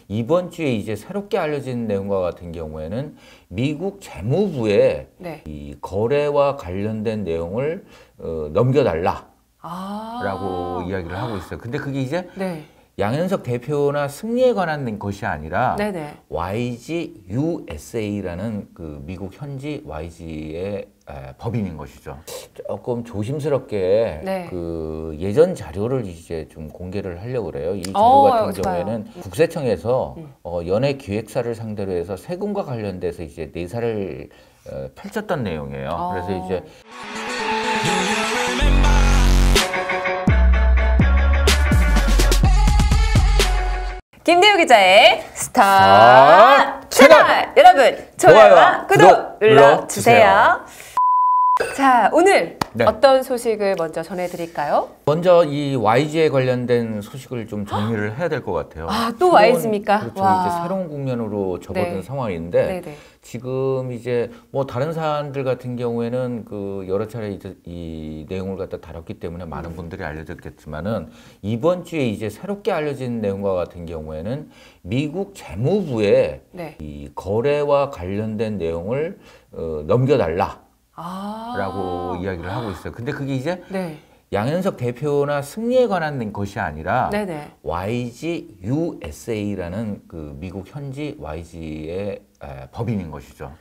이번 주에 이제 새롭게 알려진 내용과 같은 경우에는 미국 재무부에 네. 이 거래와 관련된 내용을 넘겨달라라고 이야기를 하고 있어요. 근데 그게 이제 네. 양현석 대표나 승리에 관한 것이 아니라 네네. YG USA라는 그 미국 현지 YG의 법인인 것이죠. 조금 조심스럽게 네. 그 예전 자료를 이제 좀 공개를 하려고 그래요. 이 자료 같은 좋아요. 경우에는 국세청에서 연예 기획사를 상대로 해서 세금과 관련돼서 이제 내사를 펼쳤던 내용이에요. 그래서 이제 김대우 기자의 스타 채널! 여러분 좋아요와 구독 눌러주세요. 자, 오늘 네. 어떤 소식을 먼저 전해드릴까요? 먼저 이 YG에 관련된 소식을 좀 정리를 해야 될 것 같아요. 또 YG입니까? 그렇죠. 와. 이제 새로운 국면으로 접어든 네. 상황인데 네네. 지금 이제 뭐 다른 사안들 같은 경우에는 그 여러 차례 이제 이 내용을 갖다 다뤘기 때문에 많은 분들이 알려졌겠지만은 이번 주에 이제 새롭게 알려진 내용과 같은 경우에는 미국 재무부에 네. 이 거래와 관련된 내용을 넘겨달라. 라고 이야기를 하고 있어요. 근데 그게 이제 네. 양현석 대표나 승리에 관한 것이 아니라 네네. YG USA라는 그 미국 현지 YG의 법인인 것이죠.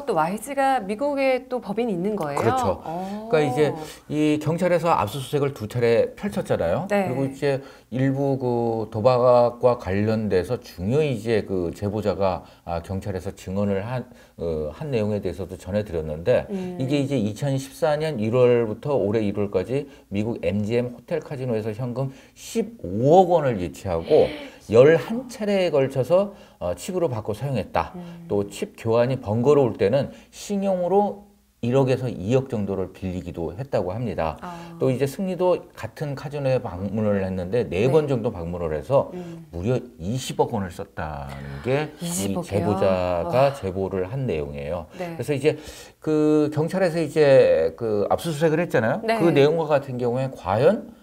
또 YG가 미국에 또 법인이 있는 거예요? 그렇죠. 그러니까 이제 이 경찰에서 압수수색을 2차례 펼쳤잖아요. 네. 그리고 이제 일부 그 도박과 관련돼서 중요히 이제 그 제보자가 경찰에서 증언을 한 내용에 대해서도 전해드렸는데 이게 이제 2014년 1월부터 올해 1월까지 미국 MGM 호텔 카지노에서 현금 15억 원을 유치하고 11차례에 걸쳐서 칩으로 바꿔 사용했다. 또 칩 교환이 번거로울 때는 신용으로 1억에서 2억 정도를 빌리기도 했다고 합니다. 또 이제 승리도 같은 카지노에 방문을 했는데 4번 정도 방문을 해서 무려 20억 원을 썼다는 게 이 제보자가 제보를 한 내용이에요. 네. 그래서 이제 그 경찰에서 이제 그 압수수색을 했잖아요. 네. 그 내용과 같은 경우에 과연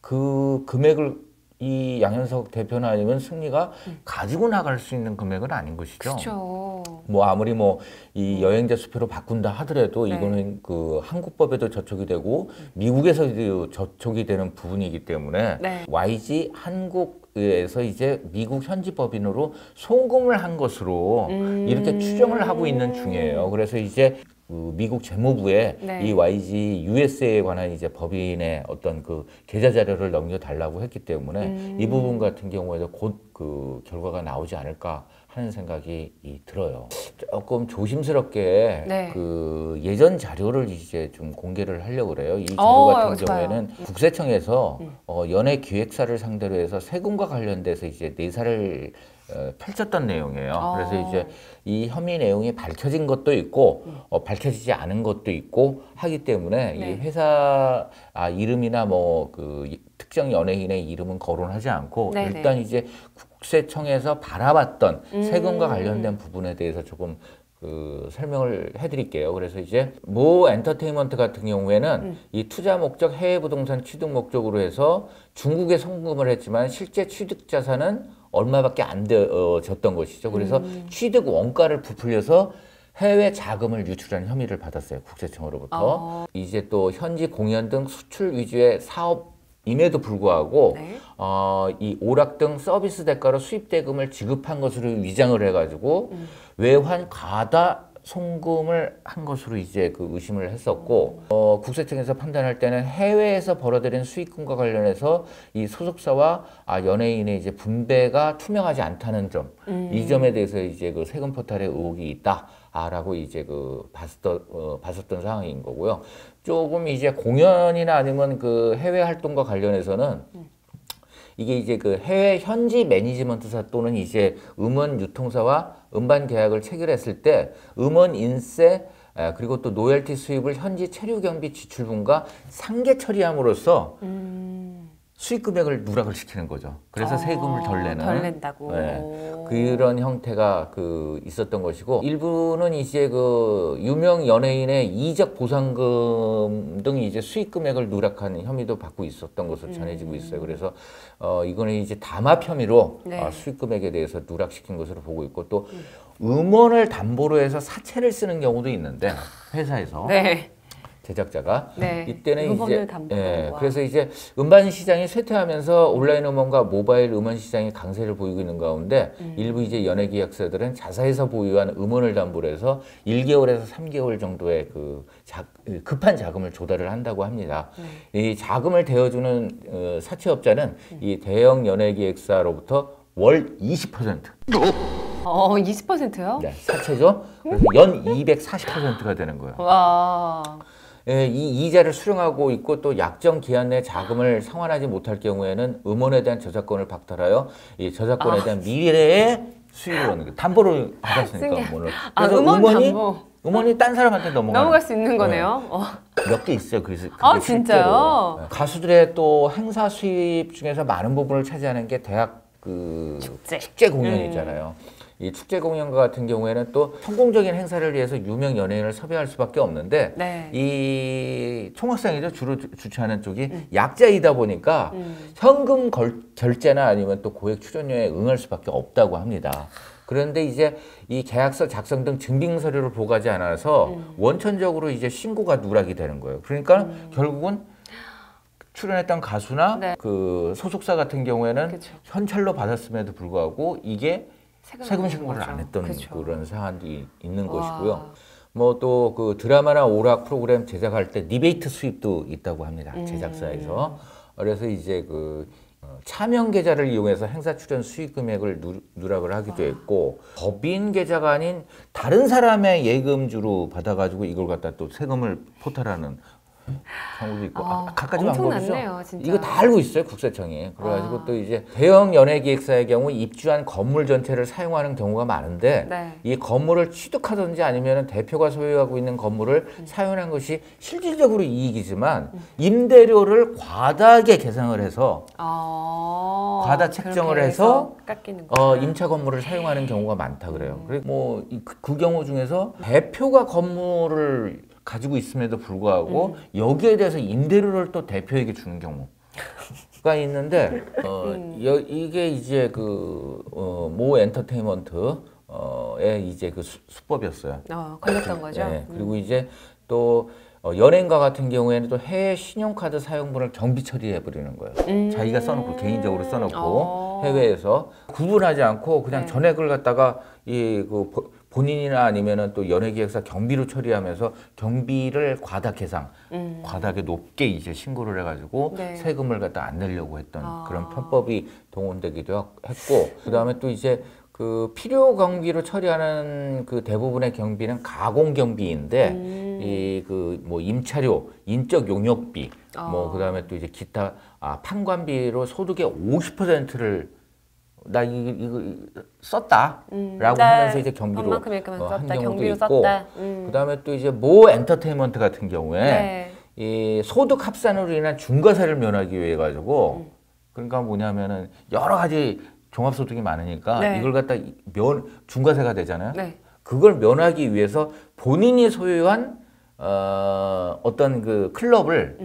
그 금액을 이 양현석 대표나 아니면 승리가 가지고 나갈 수 있는 금액은 아닌 것이죠. 그렇죠. 뭐 아무리 뭐 이 여행자 수표로 바꾼다 하더라도 네. 이거는 그 한국법에도 저촉이 되고 미국에서도 저촉이 되는 부분이기 때문에 네. YG 한국에서 이제 미국 현지 법인으로 송금을 한 것으로 이렇게 추정을 하고 있는 중이에요. 그래서 이제 그 미국 재무부에 네. 이 YG USA에 관한 이제 법인의 어떤 그 계좌 자료를 넘겨달라고 했기 때문에 이 부분 같은 경우에도 곧 그 결과가 나오지 않을까 하는 생각이 들어요. 조금 조심스럽게 네. 그 예전 자료를 이제 좀 공개를 하려고 그래요. 이 자료 같은 경우에는 국세청에서 연예 기획사를 상대로 해서 세금과 관련돼서 이제 내사를 펼쳤던 내용이에요. 그래서 이제 이 혐의 내용이 밝혀진 것도 있고 밝혀지지 않은 것도 있고 하기 때문에 네. 이 회사 이름이나 뭐 그 특정 연예인의 이름은 거론하지 않고 네네. 일단 이제 국세청에서 바라봤던 세금과 관련된 부분에 대해서 조금 그 설명을 해드릴게요. 그래서 이제 모 엔터테인먼트 같은 경우에는 이 투자 목적 해외 부동산 취득 목적으로 해서 중국에 송금을 했지만 실제 취득 자산은 얼마밖에 안 되었던 것이죠. 그래서 취득 원가를 부풀려서 해외 자금을 유출한 혐의를 받았어요. 국세청으로부터. 이제 또 현지 공연 등 수출 위주의 사업임에도 불구하고 네. 이 오락 등 서비스 대가로 수입 대금을 지급한 것으로 위장을 해가지고 외환 과다 송금을 한 것으로 이제 그 의심을 했었고 국세청에서 판단할 때는 해외에서 벌어들인 수익금과 관련해서 이 소속사와 연예인의 이제 분배가 투명하지 않다는 점, 이 점에 대해서 이제 그 세금 포탈에 의혹이 있다라고 이제 그 봤었던 상황인 거고요. 조금 이제 공연이나 아니면 그 해외 활동과 관련해서는 이게 이제 그 해외 현지 매니지먼트사 또는 이제 음원 유통사와 음반 계약을 체결했을 때 음원 인세 그리고 또 노열티 수입을 현지 체류 경비 지출분과 상계 처리함으로써 수익 금액을 누락을 시키는 거죠. 그래서 세금을 덜 내는 덜 낸다고. 네, 그런 형태가 그 있었던 것이고 일부는 이제 그 유명 연예인의 이적 보상금 등 이제 수익 금액을 누락하는 혐의도 받고 있었던 것으로 전해지고 있어요. 그래서 이거는 이제 담합 혐의로 네. 수익 금액에 대해서 누락시킨 것으로 보고 있고 또 음원을 담보로 해서 사채를 쓰는 경우도 있는데 회사에서 네. 제작자가 네. 이때는 음원을 이제 담보로. 와. 그래서 이제 음반 시장이 쇠퇴하면서 온라인 음원과 모바일 음원 시장이 강세를 보이고 있는 가운데 일부 이제 연예 계약사들은 자사에서 보유한 음원을 담보로 해서 1개월에서 3개월 정도의 급한 자금을 조달을 한다고 합니다. 이 자금을 대어주는 사채업자는 이 대형 연예 기획사로부터 월 20%. 20%요? 네, 사채죠. 그래서 연 240%가 되는 거예요. 와. 이 이자를 수령하고 있고 또 약정 기한 내 자금을 상환하지 못할 경우에는 음원에 대한 저작권을 박탈하여 이 저작권에 대한 미래의 수익을 얻는 거예요. 담보를 받았으니까 음원을. 그래서 음원이 딴 사람한테 넘어갈 수 있는 거네요. 몇 개 있어요. 그래서 진짜요? 실제로. 가수들의 또 행사 수입 중에서 많은 부분을 차지하는 게 대학 축제 공연 있잖아요. 이 축제 공연과 같은 경우에는 또 성공적인 행사를 위해서 유명 연예인을 섭외할 수밖에 없는데 네. 이 총학생회죠. 주로 주최하는 쪽이 약자이다 보니까 현금 결제나 아니면 또 고액 출연료에 응할 수밖에 없다고 합니다. 그런데 이제 이 계약서 작성 등 증빙 서류를 보고하지 않아서 원천적으로 이제 신고가 누락이 되는 거예요. 그러니까 결국은 출연했던 가수나 네. 그 소속사 같은 경우에는 그쵸. 현찰로 받았음에도 불구하고 이게 세금 신고를 거죠. 안 했던 그쵸. 그런 사안이 있는 와. 것이고요. 뭐 또 그 드라마나 오락 프로그램 제작할 때 리베이트 수입도 있다고 합니다. 제작사에서. 그래서 이제 차명 계좌를 이용해서 행사 출연 수익 금액을 누락을 하기도 했고 법인 계좌가 아닌 다른 사람의 예금주로 받아가지고 이걸 갖다 또 세금을 포탈하는 경우도 있고 갖가지 방법이죠. 엄청났네요, 진짜. 이거 다 알고 있어요, 국세청이. 그래가지고 또 이제 대형 연예 기획사의 경우 입주한 건물 전체를 사용하는 경우가 많은데 네. 이 건물을 취득하든지 아니면 대표가 소유하고 있는 건물을 사용한 것이 실질적으로 이익이지만 임대료를 과다하게 계상을 해서 과다 책정을 해서 깎이는 임차 건물을 사용하는 경우가 많다 그래요. 그리고 뭐 그 경우 중에서 대표가 건물을 가지고 있음에도 불구하고 여기에 대해서 임대료를 또 대표에게 주는 경우가 있는데 이게 이제 모 엔터테인먼트의 이제 수법이었어요. 걸렸던 거죠. 네, 그리고 이제 또 연예인과 같은 경우에는 또 해외 신용카드 사용분을 경비 처리해 버리는 거예요. 자기가 써놓고 개인적으로 써놓고 해외에서 구분하지 않고 그냥 전액을 갖다가 본인이나 아니면은 또 연예기획사 경비로 처리하면서 경비를 과다 계상, 과다하게 높게 이제 신고를 해가지고 네. 세금을 갖다 안 내려고 했던 그런 편법이 동원되기도 했고, 그 다음에 또 이제 필요 경비로 처리하는 대부분의 경비는 가공 경비인데 뭐 임차료, 인적 용역비, 뭐 그다음에 또 이제 기타 판관비로 소득의 50%를 나 이거 썼다라고 하면서 이제 경비로 한 경우도 있고, 그다음에 또 이제 모 엔터테인먼트 같은 경우에 이 소득 합산으로 인한 중과세를 면하기 위해 가지고 그러니까 뭐냐면은 여러 가지 종합소득이 많으니까 이걸 갖다 중과세가 되잖아요. 그걸 면하기 위해서 본인이 소유한 어떤 클럽을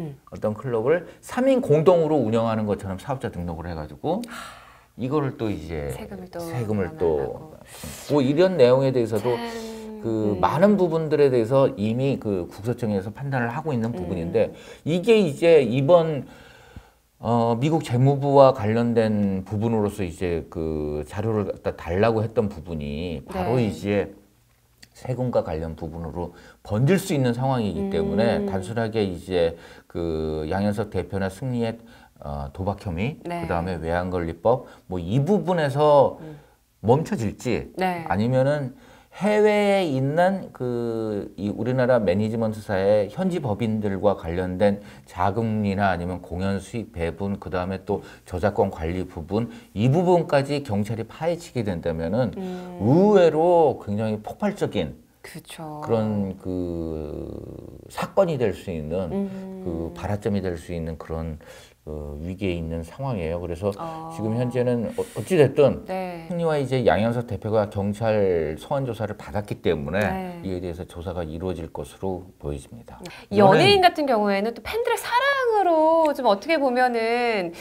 3인 공동으로 운영하는 것처럼 사업자 등록을 해가지고 이거를 또 이제 세금을 또 뭐 이런 내용에 대해서도 많은 부분들에 대해서 이미 국세청에서 판단을 하고 있는 부분인데 이게 이제 이번 미국 재무부와 관련된 부분으로서 이제 자료를 갖다 달라고 했던 부분이 바로 이제 세금과 관련 부분으로 번질 수 있는 상황이기 때문에 단순하게 이제 양현석 대표나 승리의 도박 혐의, 그다음에 외환관리법 뭐 이 부분에서 멈춰질지 아니면은 해외에 있는 이 우리나라 매니지먼트사의 현지 법인들과 관련된 자금이나 아니면 공연 수익 배분, 그 다음에 또 저작권 관리 부분, 이 부분까지 경찰이 파헤치게 된다면은 의외로 굉장히 폭발적인 그런 사건이 될 수 있는 발화점이 될 수 있는 그런 위기에 있는 상황이에요. 그래서 지금 현재는 어찌됐든 네. 승리와 이제 양현석 대표가 경찰 소환 조사를 받았기 때문에 네. 이에 대해서 조사가 이루어질 것으로 보여집니다. 연예인 같은 경우에는 또 팬들의 사랑으로 좀 어떻게 보면은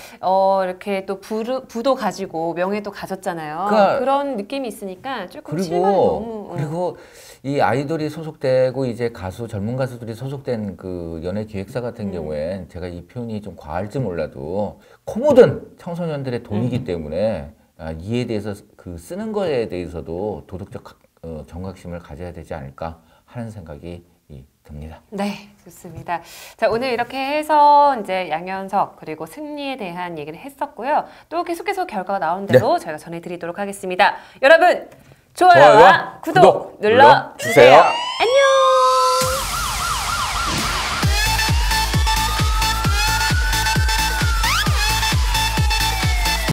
이렇게 또 부도 가지고 명예도 가졌잖아요. 그러니까 그런 느낌이 있으니까 조금 실망이 너무. 그리고 이 아이돌이 소속되고 이제 젊은 가수들이 소속된 그 연예 기획사 같은 경우엔 제가 이 표현이 좀 과할지 몰라도 코 묻은 청소년들의 돈이기 때문에 이에 대해서 그 쓰는 거에 대해서도 도덕적 경각심을 가져야 되지 않을까 하는 생각이 듭니다. 네, 좋습니다. 자, 오늘 이렇게 해서 이제 양현석 그리고 승리에 대한 얘기를 했었고요. 또 계속해서 결과가 나오는 대로 저희가 전해드리도록 하겠습니다. 여러분, 좋아요와 구독 눌러주세요.